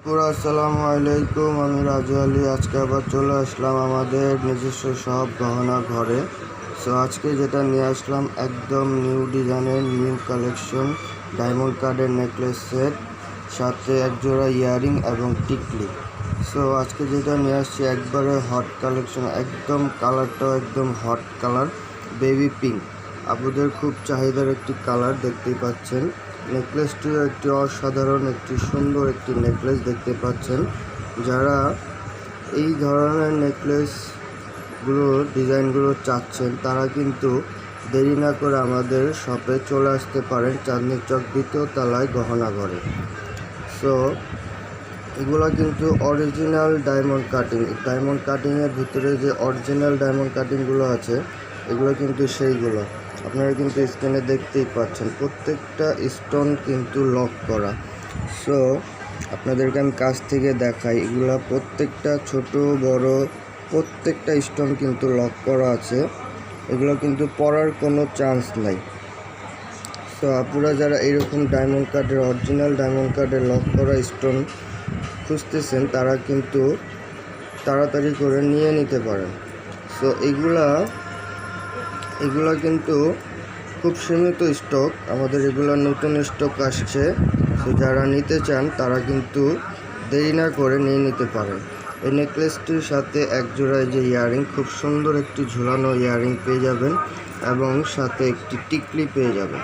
আসসালামু আলাইকুম। আমি রাজু আলী। আজকে আবার চলে আসলাম আমাদের নিজস্ব সব গহনা ঘরে। সো আজকে যেটা নিয়ে আসলাম একদম নিউ ডিজাইনের নিউ কালেকশন ডায়মন্ড কার্ডের নেকলেস সেট, সাথে একজোড়া ইয়ারিং এবং টিকলি। সো আজকে যেটা নিয়ে আসছি একবারে হট কালেকশন, একদম কালারটাও একদম হট কালার, বেবি পিঙ্ক। আপুদের খুব চাহিদার একটি কালার, দেখতেই পাচ্ছেন। নেকলেসটিও একটি অসাধারণ একটি সুন্দর একটি নেকলেস দেখতে পাচ্ছেন। যারা এই ধরনের নেকলেসগুলো ডিজাইনগুলো চাচ্ছেন তারা কিন্তু দেরি না করে আমাদের শপে চলে আসতে পারেন, চাঁদনী চক 2য় তলায় গহনা ঘরে। সো এগুলো কিন্তু অরিজিনাল ডায়মন্ড কাটিংয়ের ভিতরে যে অরিজিনাল ডায়মন্ড কাটিংগুলো আছে এগুলো কিন্তু সেইগুলো আপনারা কিন্তু স্ক্রিনে দেখতেই পাচ্ছেন। প্রত্যেকটা স্টোন কিন্তু লক করা। সো আপনাদেরকে আমি কাছ থেকে দেখাই, এগুলা প্রত্যেকটা ছোট বড় প্রত্যেকটা স্টোন কিন্তু লক করা আছে। এগুলো কিন্তু পড়ার কোনো চান্স নাই। সো আপনারা যারা এরকম ডায়মন্ড কার্ডের অরিজিনাল ডায়মন্ড কার্ডের লক করা স্টোন খুঁজতেছেন তারা কিন্তু তাড়াতাড়ি করে নিয়ে নিতে পারেন। সো এগুলা কিন্তু খুব সীমিত স্টক, আমাদের এগুলো নতুন স্টক আসছে। তো যারা নিতে চান তারা কিন্তু দেরি না করে নিয়ে নিতে পারেন। এই নেকলেসটির সাথে একজোড়া যে ইয়ারিং, খুব সুন্দর একটি ঝুলানো ইয়ারিং পেয়ে যাবেন এবং সাথে একটি টিকলি পেয়ে যাবেন।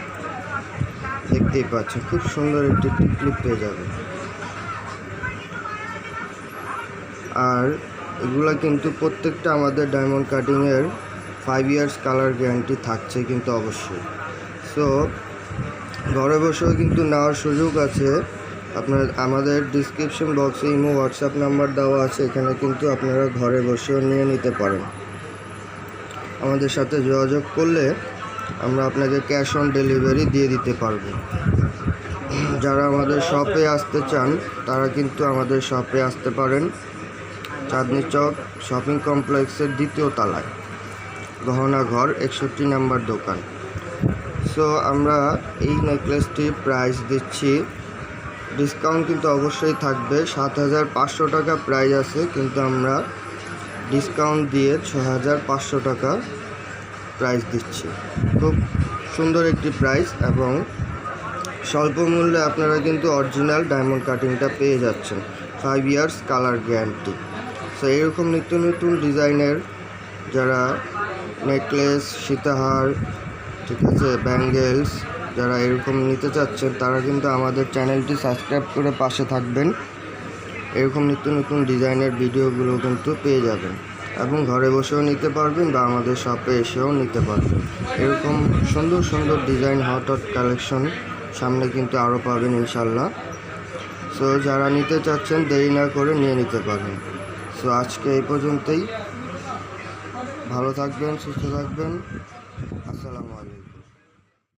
দেখতেই পাচ্ছেন খুব সুন্দর একটি টিকলি পেয়ে যাবেন। আর এগুলা কিন্তু প্রত্যেকটা আমাদের ডায়মন্ড কাটিংয়ের 5 ইয়ার্স কালার গ্যারান্টি থাকছে কিন্তু অবশ্যই। সো ঘরে বসেও কিন্তু নেওয়ার সুযোগ আছে। আপনার আমাদের ডিসক্রিপশন বক্সে ইমো হোয়াটসঅ্যাপ নাম্বার দেওয়া আছে, এখানে কিন্তু আপনারা ঘরে বসেও নিয়ে নিতে পারেন। আমাদের সাথে যোগাযোগ করলে আমরা আপনাকে ক্যাশ অন ডেলিভারি দিয়ে দিতে পারবো। যারা আমাদের শপে আসতে চান তারা কিন্তু আমাদের শপে আসতে পারেন, চাঁদনী চক শপিং কমপ্লেক্সের 2য় তলায় গহনা ঘর 61 নাম্বার দোকান। সো আমরা এই নেকলেসটির প্রাইস দিচ্ছি, ডিসকাউন্ট কিন্তু অবশ্যই থাকবে। 7,500 টাকা প্রাইস আছে, কিন্তু আমরা ডিসকাউন্ট দিয়ে 6,500 টাকা প্রাইস দিচ্ছি। খুব সুন্দর একটি প্রাইস এবং স্বল্প মূল্যে আপনারা কিন্তু অরিজিনাল ডায়মন্ড কাটিংটা পেয়ে যাচ্ছেন, 5 ইয়ার্স কালার গ্যারান্টি। সো এরকম নিত্য নতুন ডিজাইনের যারা নেকলেস, সীতাহার, ঠিক আছে, ব্যাঙ্গেলস, যারা এরকম নিতে চাচ্ছেন তারা কিন্তু আমাদের চ্যানেলটি সাবস্ক্রাইব করে পাশে থাকবেন। এরকম নিত্য নতুন ডিজাইনের ভিডিওগুলো কিন্তু পেয়ে যাবেন এবং ঘরে বসেও নিতে পারবেন বা আমাদের শপে এসেও নিতে পারবেন। এরকম সুন্দর সুন্দর ডিজাইন হট কালেকশন সামনে কিন্তু আরও পাবেন ইনশাল্লাহ। সো যারা নিতে চাচ্ছেন দেরি না করে নিয়ে নিতে পারবেন। সো আজকে এই পর্যন্তই। ভালো থাকবেন, সুস্থ থাকবেন। আসসালামু আলাইকুম।